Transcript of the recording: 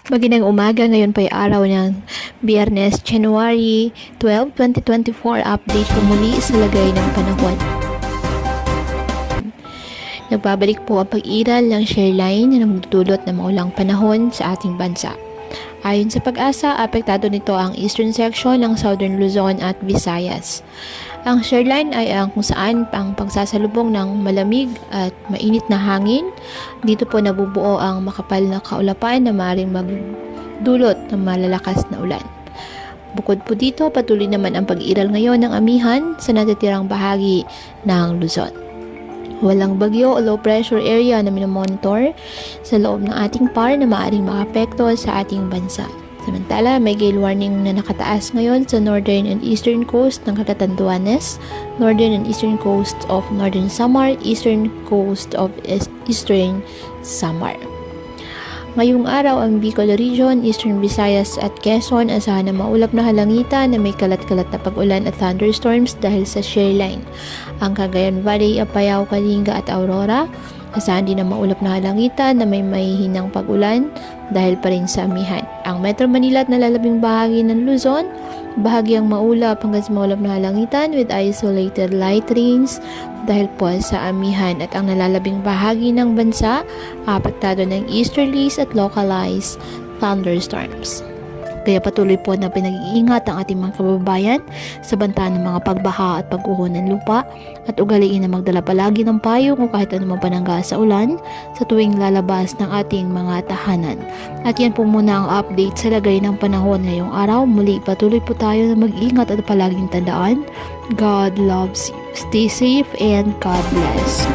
Magandang umaga, ngayon po ay araw ng Biyernes, January 12, 2024. Update po muli sa lagay ng panahon. Nagbabalik po ang pag-iral ng shareline na magdudulot ng maulang panahon sa ating bansa. Ayon sa Pag-asa, apektado nito ang eastern section ng Southern Luzon at Visayas. Ang shareline ay ang kung saan ang pagsasalubong ng malamig at mainit na hangin. Dito po nabubuo ang makapal na kaulapan na maaaring magdulot ng malalakas na ulan. Bukod po dito, patuloy naman ang pag-iral ngayon ng amihan sa natitirang bahagi ng Luzon. Walang bagyo o low pressure area na minomonitor sa loob ng ating PAR na maaaring makapekto sa ating bansa. Samantala, may gale warning na nakataas ngayon sa northern and eastern coast ng Catanduanes, northern and eastern coast of northern Samar, eastern coast of eastern Samar. Ngayong araw, ang Bicol Region, Eastern Visayas at Quezon asahan na maulap na halangitan na may kalat-kalat na pag-ulan at thunderstorms dahil sa shareline. Ang Cagayan Valley, Apayao, Kalinga at Aurora asahan din na maulap na halangitan na may mahihinang pag-ulan dahil pa rin sa amihan. Ang Metro Manila at nalalabing bahagi ng Luzon, bahagyang maulap hanggang sa maulap na halangitan with isolated light rains dahil po sa amihan, at ang nalalabing bahagi ng bansa apektado ng easterlies at localized thunderstorms. Kaya patuloy po na pinag-iingat ang ating mga kababayan sa banta ng mga pagbaha at pag-uho ng lupa, at ugaliin na magdala palagi ng payong o kahit anumang panangga sa ulan sa tuwing lalabas ng ating mga tahanan. At yan po muna ang update sa lagay ng panahon ngayong araw. Muli, patuloy po tayo na mag-ingat at palaging tandaan, God loves you. Stay safe and God bless.